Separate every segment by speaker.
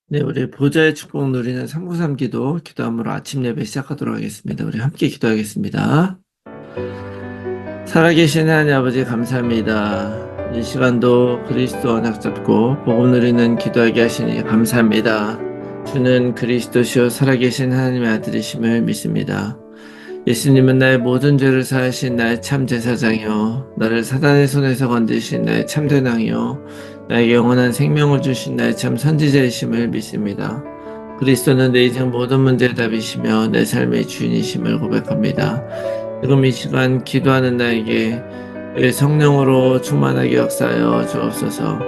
Speaker 1: 네, 우리 보좌의 축복 누리는 393 기도함으로 아침 예배 시작하도록 하겠습니다. 우리 함께 기도하겠습니다. 살아계신 하나님 아버지 감사합니다. 이 시간도 그리스도 언약 잡고 복음 누리는 기도하게 하시니 감사합니다. 주는 그리스도시요 살아계신 하나님의 아들이심을 믿습니다. 예수님은 나의 모든 죄를 사하신 나의 참 제사장이요 나를 사단의 손에서 건지신 나의 참된 왕이요 나에게 영원한 생명을 주신 나의 참 선지자이심을 믿습니다. 그리스도는 내 인생 모든 문제의 답이시며 내 삶의 주인이심을 고백합니다. 지금 이 시간 기도하는 나에게 성령으로 충만하게 역사하여 주옵소서.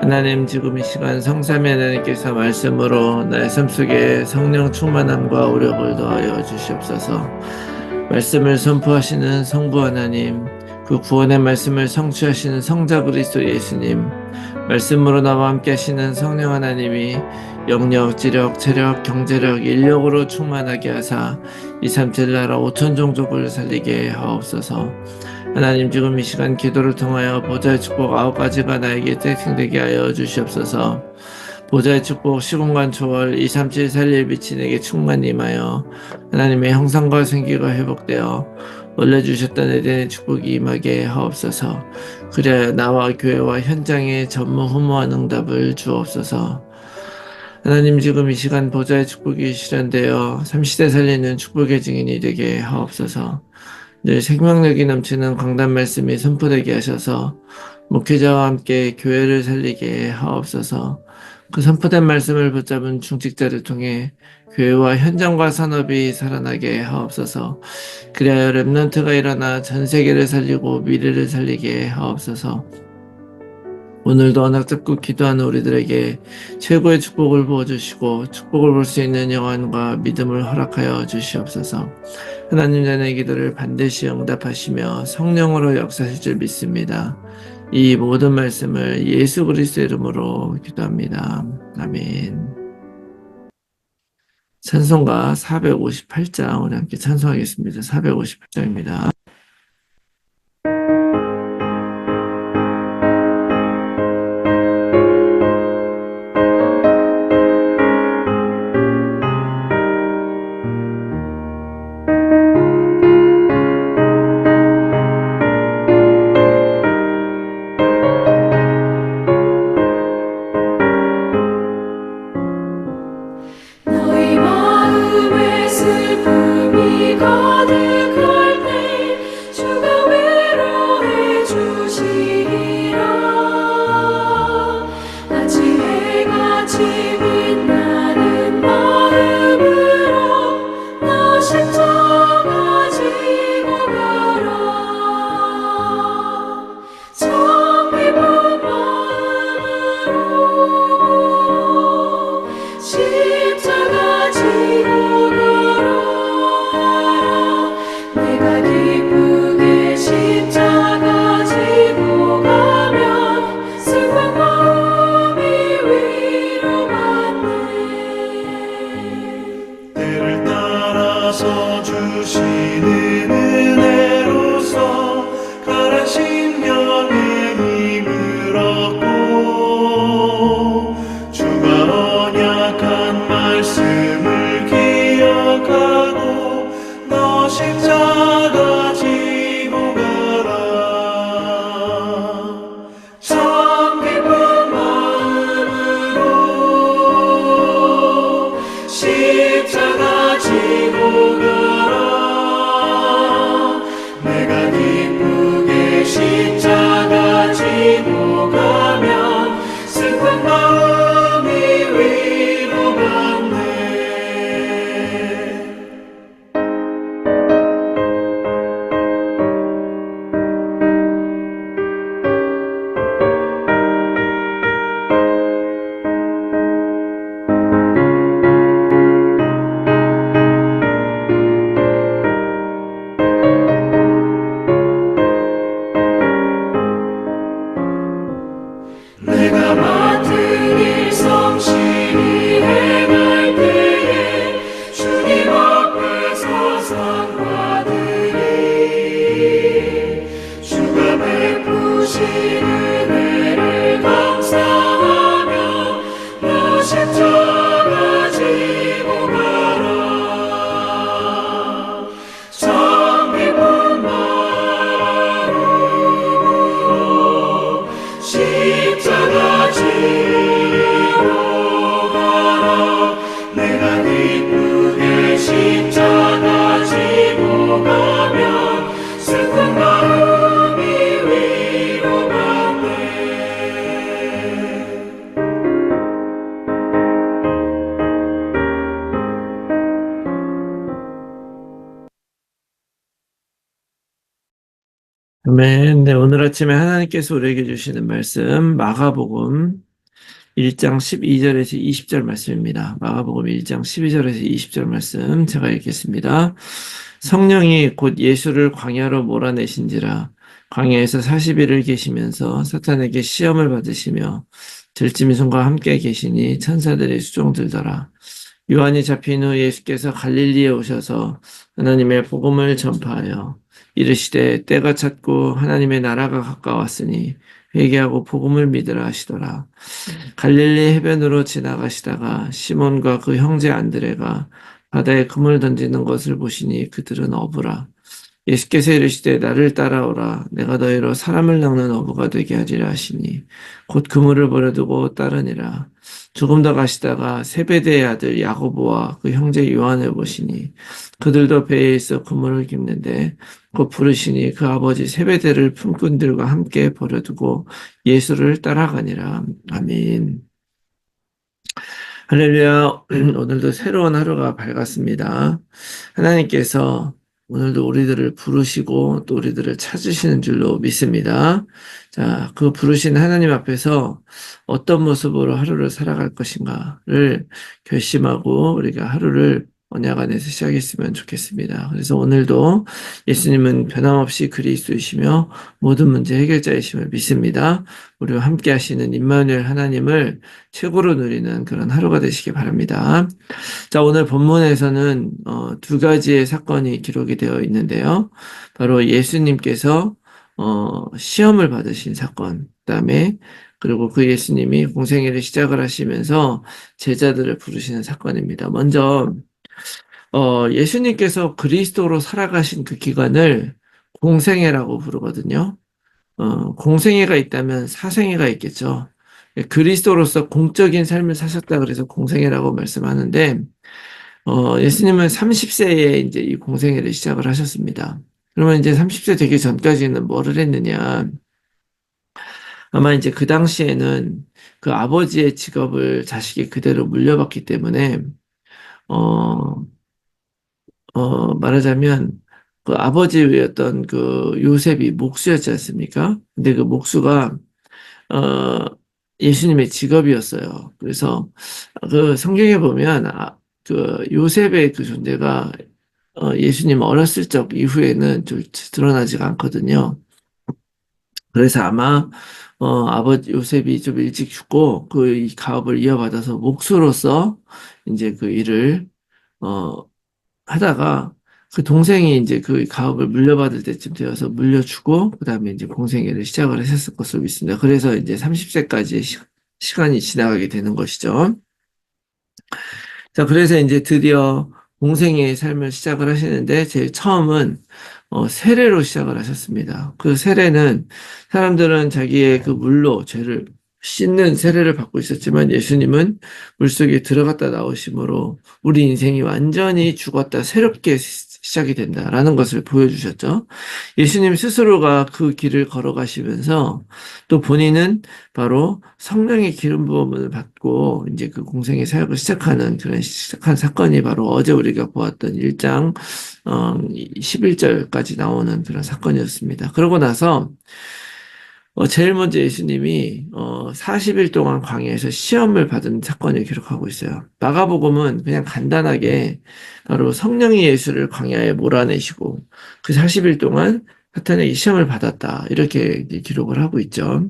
Speaker 1: 하나님, 지금 이 시간 성삼위 하나님께서 말씀으로 나의 삶 속에 성령 충만함과 오력을 더하여 주시옵소서. 말씀을 선포하시는 성부 하나님, 그 구원의 말씀을 성취하시는 성자 그리스도 예수님, 말씀으로 나와 함께 하시는 성령 하나님이 영력, 지력, 체력, 경제력, 인력으로 충만하게 하사 237 나라 5천 종족을 살리게 하옵소서. 하나님, 지금 이 시간 기도를 통하여 보좌의 축복 9가지가 나에게 택생되게 하여 주시옵소서. 보좌의 축복 시공간 초월 237 살릴 빛이 내게 충만히 임하여 하나님의 형상과 생기가 회복되어 원래 주셨던 에덴의 축복이 임하게 하옵소서. 그래야 나와 교회와 현장에 전무후무한 응답을 주옵소서. 하나님, 지금 이 시간 보좌의 축복이 실현되어 30대 살리는 축복의 증인이 되게 하옵소서. 늘 생명력이 넘치는 강단 말씀이 선포되게 하셔서 목회자와 함께 교회를 살리게 하옵소서. 그 선포된 말씀을 붙잡은 중직자를 통해 교회와 현장과 산업이 살아나게 하옵소서. 그리하여 렘넌트가 일어나 전 세계를 살리고 미래를 살리게 하옵소서. 오늘도 언약 잡고 기도하는 우리들에게 최고의 축복을 부어주시고 축복을 볼 수 있는 영안과 믿음을 허락하여 주시옵소서. 하나님, 자녀의 기도를 반드시 응답하시며 성령으로 역사하실 줄 믿습니다. 이 모든 말씀을 예수 그리스도의 이름으로 기도합니다. 아멘. 찬송가 458장 우리 함께 찬송하겠습니다. 458장입니다.
Speaker 2: 너희 마음에 슬픔이 가득할 때
Speaker 1: 아멘. 네, 오늘 아침에 하나님께서 우리에게 주시는 말씀, 마가복음 1장 12절에서 20절 말씀입니다. 마가복음 1장 12절에서 20절 말씀 제가 읽겠습니다. 성령이 곧 예수를 광야로 몰아내신지라 광야에서 40일을 계시면서 사탄에게 시험을 받으시며 들짐승과 손과 함께 계시니 천사들의 수종들더라. 요한이 잡힌 후 예수께서 갈릴리에 오셔서 하나님의 복음을 전파하여 이르시되 때가 찼고 하나님의 나라가 가까웠으니 회개하고 복음을 믿으라 하시더라. 갈릴리 해변으로 지나가시다가 시몬과 그 형제 안드레가 바다에 금을 던지는 것을 보시니 그들은 어부라. 예수께서 이르시되 나를 따라오라. 내가 너희로 사람을 낚는 어부가 되게 하리라 하시니 곧 그물을 버려두고 따르니라. 조금 더 가시다가 세베대의 아들 야고보와 그 형제 요한을 보시니 그들도 배에 있어 그물을 깁는데 곧 부르시니 그 아버지 세베대를 품꾼들과 함께 버려두고 예수를 따라가니라. 아멘. 할렐루야. 오늘도 새로운 하루가 밝았습니다. 하나님께서 오늘도 우리들을 부르시고 또 우리들을 찾으시는 줄로 믿습니다. 자, 그 부르신 하나님 앞에서 어떤 모습으로 하루를 살아갈 것인가를 결심하고 우리가 하루를 언약 안에서 시작했으면 좋겠습니다. 그래서 오늘도 예수님은 변함없이 그리스도이시며 모든 문제 해결자이심을 믿습니다. 우리와 함께 하시는 임마누엘 하나님을 최고로 누리는 그런 하루가 되시기 바랍니다. 자, 오늘 본문에서는 두 가지의 사건이 기록이 되어 있는데요. 바로 예수님께서 시험을 받으신 사건, 그다음에 그리고 그 예수님이 공생애를 시작을 하시면서 제자들을 부르시는 사건입니다. 먼저 예수님께서 그리스도로 살아가신 그 기간을 공생애라고 부르거든요. 공생애가 있다면 사생애가 있겠죠. 그리스도로서 공적인 삶을 사셨다 그래서 공생애라고 말씀하는데, 예수님은 30세에 이제 이 공생애를 시작을 하셨습니다. 그러면 이제 30세 되기 전까지는 뭐를 했느냐. 아마 이제 그 당시에는 그 아버지의 직업을 자식이 그대로 물려받기 때문에, 어, 말하자면, 그 아버지였던 그 요셉이 목수였지 않습니까? 근데 그 목수가 어, 예수님의 직업이었어요. 그래서 그 성경에 보면 그 요셉의 그 존재가 예수님 어렸을 적 이후에는 좀 드러나지가 않거든요. 그래서 아마 아버지 요셉이 좀 일찍 죽고 그 이 가업을 이어받아서 목수로서 이제 그 일을 어, 하다가 그 동생이 이제 그 가업을 물려받을 때쯤 되어서 물려주고 그다음에 이제 공생애를 시작을 했었을 것으로 믿습니다. 그래서 이제 30세까지 시간이 지나가게 되는 것이죠. 자, 그래서 이제 드디어 공생애의 삶을 시작을 하시는데 제일 처음은 세례로 시작을 하셨습니다. 그 세례는 사람들은 자기의 그 물로 죄를 씻는 세례를 받고 있었지만 예수님은 물속에 들어갔다 나오심으로 우리 인생이 완전히 죽었다 새롭게 시작이 된다라는 것을 보여주셨죠. 예수님 스스로가 그 길을 걸어가시면서 또 본인은 바로 성령의 기름 부음을 받고 이제 그 공생의 사역을 시작하는 그런 시작한 사건이 바로 어제 우리가 보았던 1장 11절까지 나오는 그런 사건이었습니다. 그러고 나서 제일 먼저 예수님이 40일 동안 광야에서 시험을 받은 사건을 기록하고 있어요. 마가복음은 그냥 간단하게 바로 성령이 예수를 광야에 몰아내시고 그 40일 동안 사탄에게 시험을 받았다 이렇게 기록을 하고 있죠.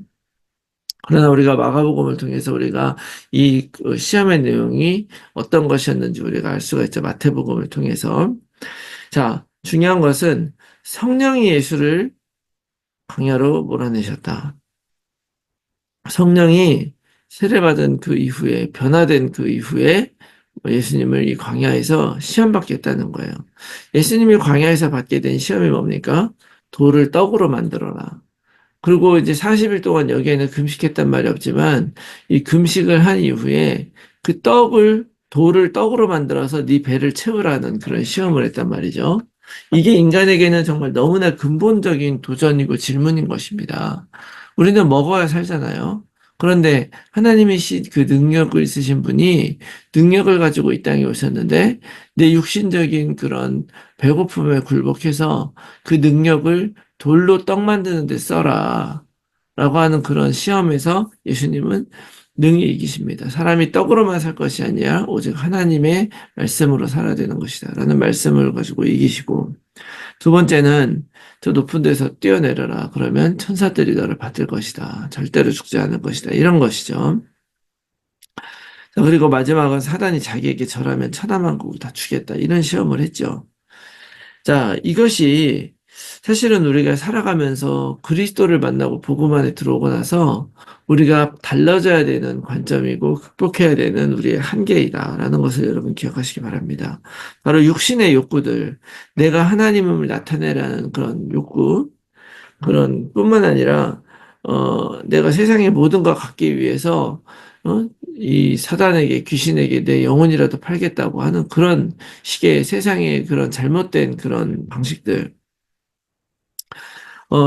Speaker 1: 그러나 우리가 마가복음을 통해서 우리가 이 시험의 내용이 어떤 것이었는지 우리가 알 수가 있죠. 마태복음을 통해서. 자, 중요한 것은 성령이 예수를 광야로 몰아내셨다. 성령이 세례받은 그 이후에, 변화된 그 이후에 예수님을 이 광야에서 시험 받겠다는 거예요. 예수님이 광야에서 받게 된 시험이 뭡니까? 돌을 떡으로 만들어라. 그리고 이제 40일 동안 여기에는 금식했단 말이 없지만 이 금식을 한 이후에 그 돌을 떡으로 만들어서 네 배를 채우라는 그런 시험을 했단 말이죠. 이게 인간에게는 정말 너무나 근본적인 도전이고 질문인 것입니다. 우리는 먹어야 살잖아요. 그런데 하나님이 그 능력을 있으신 분이 능력을 가지고 이 땅에 오셨는데 내 육신적인 그런 배고픔에 굴복해서 그 능력을 돌로 떡 만드는 데 써라. 라고 하는 그런 시험에서 예수님은 능히 이기십니다. 사람이 떡으로만 살 것이 아니라 오직 하나님의 말씀으로 살아야 되는 것이다. 라는 말씀을 가지고 이기시고, 두 번째는 저 높은 데서 뛰어내려라. 그러면 천사들이 너를 받을 것이다. 절대로 죽지 않을 것이다. 이런 것이죠. 자, 그리고 마지막은 사단이 자기에게 절하면 천하만국을 다 주겠다. 이런 시험을 했죠. 자, 이것이 사실은 우리가 살아가면서 그리스도를 만나고 복음 안에 들어오고 나서 우리가 달라져야 되는 관점이고 극복해야 되는 우리의 한계이다라는 것을 여러분 기억하시기 바랍니다. 바로 육신의 욕구들, 내가 하나님을 나타내라는 그런 욕구, 그런 뿐만 아니라 내가 세상의 모든 걸 갖기 위해서 이 사단에게 귀신에게 내 영혼이라도 팔겠다고 하는 그런 식의 세상의 그런 잘못된 그런 방식들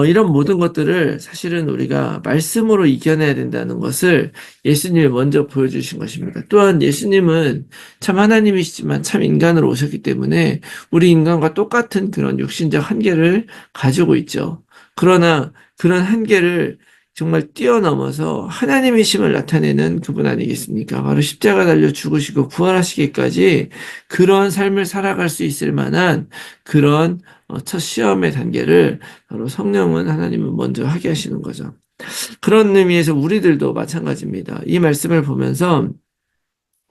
Speaker 1: 이런 모든 것들을 사실은 우리가 말씀으로 이겨내야 된다는 것을 예수님이 먼저 보여주신 것입니다. 또한 예수님은 참 하나님이시지만 참 인간으로 오셨기 때문에 우리 인간과 똑같은 그런 육신적 한계를 가지고 있죠. 그러나 그런 한계를 정말 뛰어넘어서 하나님의 힘을 나타내는 그분 아니겠습니까? 바로 십자가 달려 죽으시고 부활하시기까지 그런 삶을 살아갈 수 있을 만한 그런 첫 시험의 단계를 바로 성령은 하나님은 먼저 하게 하시는 거죠. 그런 의미에서 우리들도 마찬가지입니다. 이 말씀을 보면서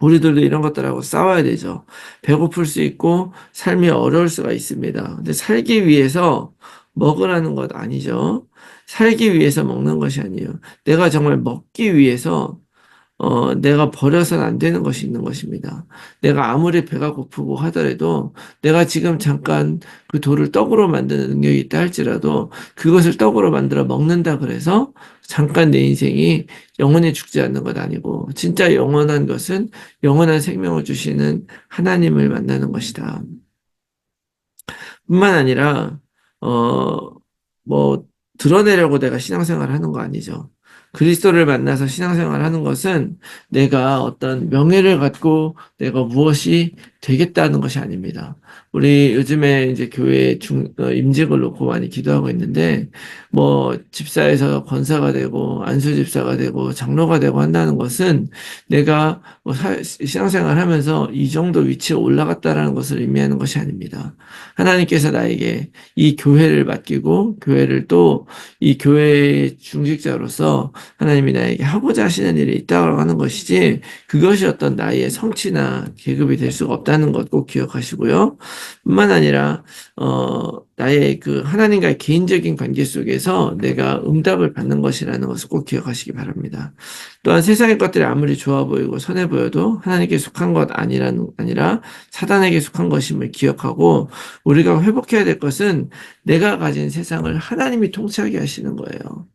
Speaker 1: 우리들도 이런 것들하고 싸워야 되죠. 배고플 수 있고 삶이 어려울 수가 있습니다. 근데 살기 위해서 먹으라는 것 아니죠. 살기 위해서 먹는 것이 아니에요. 내가 정말 먹기 위해서 내가 버려서는 안 되는 것이 있는 것입니다. 내가 아무리 배가 고프고 하더라도 내가 지금 잠깐 그 돌을 떡으로 만드는 능력이 있다 할지라도 그것을 떡으로 만들어 먹는다 그래서 잠깐 내 인생이 영원히 죽지 않는 것 아니고 진짜 영원한 것은 영원한 생명을 주시는 하나님을 만나는 것이다. 뿐만 아니라 어, 뭐 드러내려고 내가 신앙생활을 하는 거 아니죠. 그리스도를 만나서 신앙생활을 하는 것은 내가 어떤 명예를 갖고 내가 무엇이 되겠다는 것이 아닙니다. 우리 요즘에 이제 교회 임직을 놓고 많이 기도하고 있는데 뭐 집사에서 권사가 되고 안수 집사가 되고 장로가 되고 한다는 것은 내가 뭐 신앙생활을 하면서 이 정도 위치에 올라갔다라는 것을 의미하는 것이 아닙니다. 하나님께서 나에게 이 교회를 맡기고 교회를 또 이 교회의 중직자로서 하나님이 나에게 하고자 하시는 일이 있다고 하는 것이지 그것이 어떤 나의 성취나 계급이 될 수가 없다는 것 꼭 기억하시고요. 뿐만 아니라 나의 그 하나님과의 개인적인 관계 속에서 내가 응답을 받는 것이라는 것을 꼭 기억하시기 바랍니다. 또한 세상의 것들이 아무리 좋아 보이고 선해 보여도 하나님께 속한 것 아니라 사단에게 속한 것임을 기억하고 우리가 회복해야 될 것은 내가 가진 세상을 하나님이 통치하게 하시는 거예요.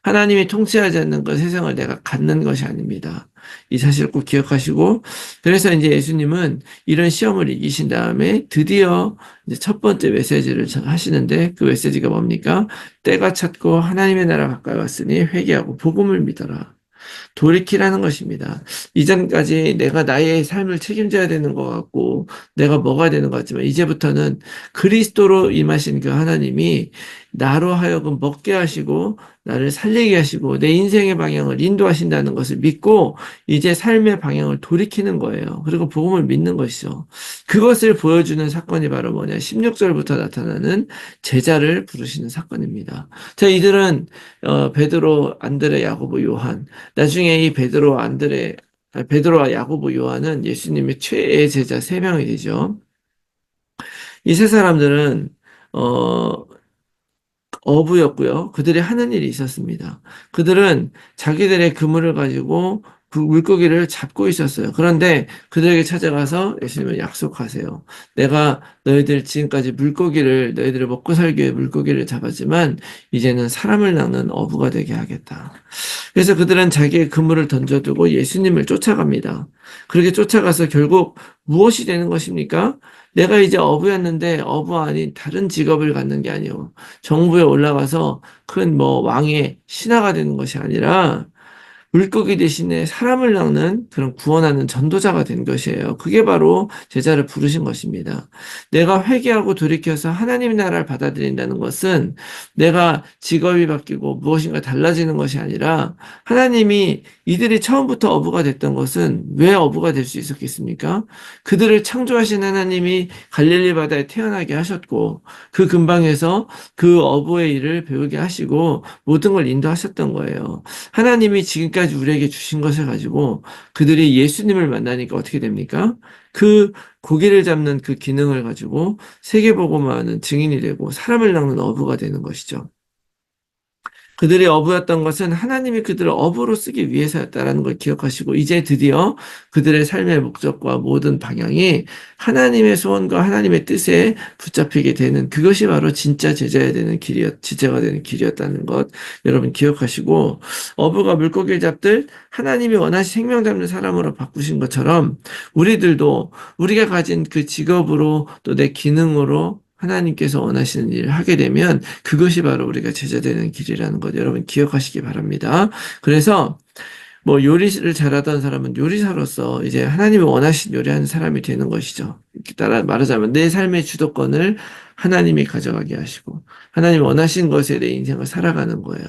Speaker 1: 하나님이 통치하지 않는 것 세상을 내가 갖는 것이 아닙니다. 이 사실을 꼭 기억하시고 그래서 이제 예수님은 이런 시험을 이기신 다음에 드디어 이제 첫 번째 메시지를 하시는데 그 메시지가 뭡니까? 때가 찼고 하나님의 나라 가까이 왔으니 회개하고 복음을 믿어라. 돌이키라는 것입니다. 이전까지 내가 나의 삶을 책임져야 되는 것 같고 내가 먹어야 되는 것 같지만 이제부터는 그리스도로 임하신 그 하나님이 나로 하여금 먹게 하시고 나를 살리게 하시고 내 인생의 방향을 인도하신다는 것을 믿고 이제 삶의 방향을 돌이키는 거예요. 그리고 복음을 믿는 것이죠. 그것을 보여주는 사건이 바로 뭐냐? 16절부터 나타나는 제자를 부르시는 사건입니다. 자, 이들은 베드로, 안드레, 야고보, 요한. 나중에 이 베드로와 야고보, 요한은 예수님의 최애 제자 3명이 되죠. 이 세 사람들은 어, 어부였고요. 그들이 하는 일이 있었습니다. 그들은 자기들의 그물을 가지고 그 물고기를 잡고 있었어요. 그런데 그들에게 찾아가서 예수님은 약속하세요. 내가 너희들 지금까지 너희들을 먹고 살기 위해 물고기를 잡았지만 이제는 사람을 낚는 어부가 되게 하겠다. 그래서 그들은 자기의 그물을 던져두고 예수님을 쫓아갑니다. 그렇게 쫓아가서 결국 무엇이 되는 것입니까? 내가 이제 어부였는데 어부 아닌 다른 직업을 갖는 게 아니요. 정부에 올라가서 큰 뭐 왕의 신하가 되는 것이 아니라 물고기 대신에 사람을 낚는 그런 구원하는 전도자가 된 것이에요. 그게 바로 제자를 부르신 것입니다. 내가 회개하고 돌이켜서 하나님의 나라를 받아들인다는 것은 내가 직업이 바뀌고 무엇인가 달라지는 것이 아니라 하나님이 이들이 처음부터 어부가 됐던 것은 왜 어부가 될 수 있었겠습니까? 그들을 창조하신 하나님이 갈릴리 바다에 태어나게 하셨고 그 근방에서 그 어부의 일을 배우게 하시고 모든 걸 인도하셨던 거예요. 하나님이 지금까지 우리에게 주신 것을 가지고 그들이 예수님을 만나니까 어떻게 됩니까? 그 고기를 잡는 그 기능을 가지고 세계복음화하는 증인이 되고 사람을 낚는 어부가 되는 것이죠. 그들이 어부였던 것은 하나님이 그들을 어부로 쓰기 위해서였다라는 걸 기억하시고 이제 드디어 그들의 삶의 목적과 모든 방향이 하나님의 소원과 하나님의 뜻에 붙잡히게 되는 그것이 바로 진짜 제자가 되는 길이었다는 것 여러분 기억하시고 어부가 물고기를 잡들 하나님이 원하신 생명 잡는 사람으로 바꾸신 것처럼 우리들도 우리가 가진 그 직업으로 또 내 기능으로 하나님께서 원하시는 일을 하게 되면 그것이 바로 우리가 제자되는 길이라는 것 여러분 기억하시기 바랍니다. 그래서 뭐 요리를 잘하던 사람은 요리사로서 이제 하나님이 원하신 요리하는 사람이 되는 것이죠. 따라 말하자면 내 삶의 주도권을 하나님이 가져가게 하시고 하나님 원하신 것에 내 인생을 살아가는 거예요.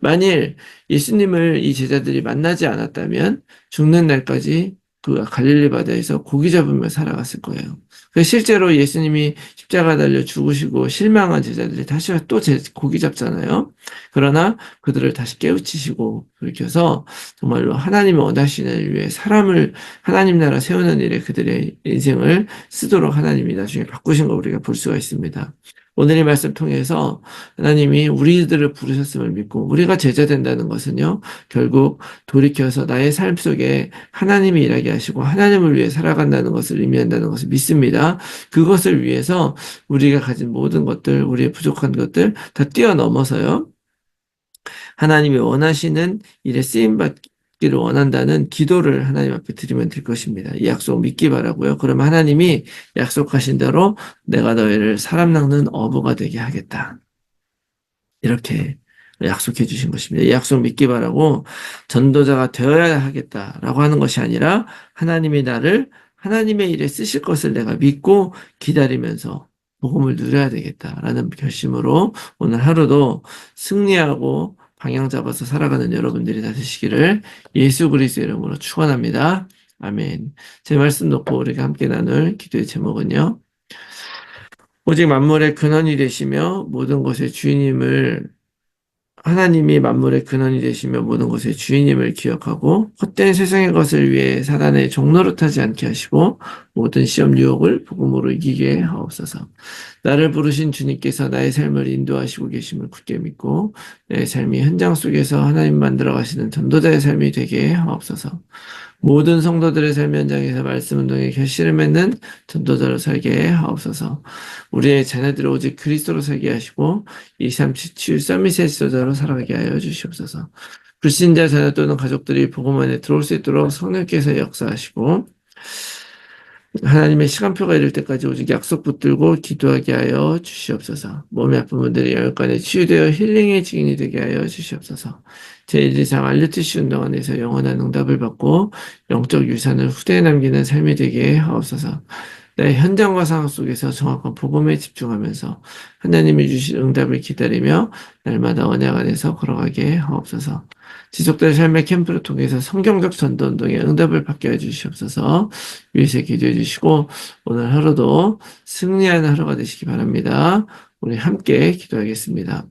Speaker 1: 만일 예수님을 이 제자들이 만나지 않았다면 죽는 날까지 그 갈릴리 바다에서 고기 잡으며 살아갔을 거예요. 실제로 예수님이 십자가 달려 죽으시고 실망한 제자들이 다시 또 고기 잡잖아요. 그러나 그들을 다시 깨우치시고 돌이켜서 정말로 하나님의 원하시는 일 위해 사람을 하나님 나라 세우는 일에 그들의 인생을 쓰도록 하나님이 나중에 바꾸신 걸 우리가 볼 수가 있습니다. 오늘의 말씀 통해서 하나님이 우리들을 부르셨음을 믿고 우리가 제자 된다는 것은요. 결국 돌이켜서 나의 삶 속에 하나님이 일하게 하시고 하나님을 위해 살아간다는 것을 의미한다는 것을 믿습니다. 그것을 위해서 우리가 가진 모든 것들, 우리의 부족한 것들 다 뛰어넘어서요. 하나님이 원하시는 일에 쓰임받기를 원한다는 기도를 하나님 앞에 드리면 될 것입니다. 이 약속 믿기 바라고요. 그러면 하나님이 약속하신 대로 내가 너희를 사람 낚는 어부가 되게 하겠다. 이렇게 약속해 주신 것입니다. 이 약속 믿기 바라고 전도자가 되어야 하겠다라고 하는 것이 아니라 하나님이 나를 하나님의 일에 쓰실 것을 내가 믿고 기다리면서 복음을 누려야 되겠다라는 결심으로 오늘 하루도 승리하고 방향 잡아서 살아가는 여러분들이 다 되시기를 예수 그리스도의 이름으로 축원합니다. 아멘. 제 말씀 놓고 우리가 함께 나눌 기도의 제목은요. 오직 만물의 근원이 되시며 모든 것의 주인임을 하나님이 만물의 근원이 되시며 모든 것의 주인임을 기억하고 헛된 세상의 것을 위해 사단의 종로로 타지 않게 하시고 모든 시험 유혹을 복음으로 이기게 하옵소서. 나를 부르신 주님께서 나의 삶을 인도하시고 계심을 굳게 믿고 내 삶이 현장 속에서 하나님 만들어 가시는 전도자의 삶이 되게 하옵소서. 모든 성도들의 삶 현장에서 말씀 운동에 결실을 맺는 전도자로 살게 하옵소서. 우리의 자녀들을 오직 그리스도로 살게 하시고 237 서밋의 지도자로 살아가게 하여 주시옵소서. 불신자 자녀 또는 가족들이 복음 안에 들어올 수 있도록 성령께서 역사하시고 하나님의 시간표가 이를 때까지 오직 약속 붙들고 기도하게 하여 주시옵소서. 몸이 아픈 분들이 열간에 치유되어 힐링의 증인이 되게 하여 주시옵소서. 제1이상 알르티시 운동 안에서 영원한 응답을 받고 영적 유산을 후대에 남기는 삶이 되게 하옵소서. 내 현장과 상황 속에서 정확한 복음에 집중하면서 하나님이 주실 응답을 기다리며 날마다 언약 안에서 걸어가게 하옵소서. 지속된 삶의 캠프를 통해서 성경적 전도 운동에 응답을 받게 해주시옵소서. 위에서 기도해 주시고 오늘 하루도 승리하는 하루가 되시기 바랍니다. 우리 함께 기도하겠습니다.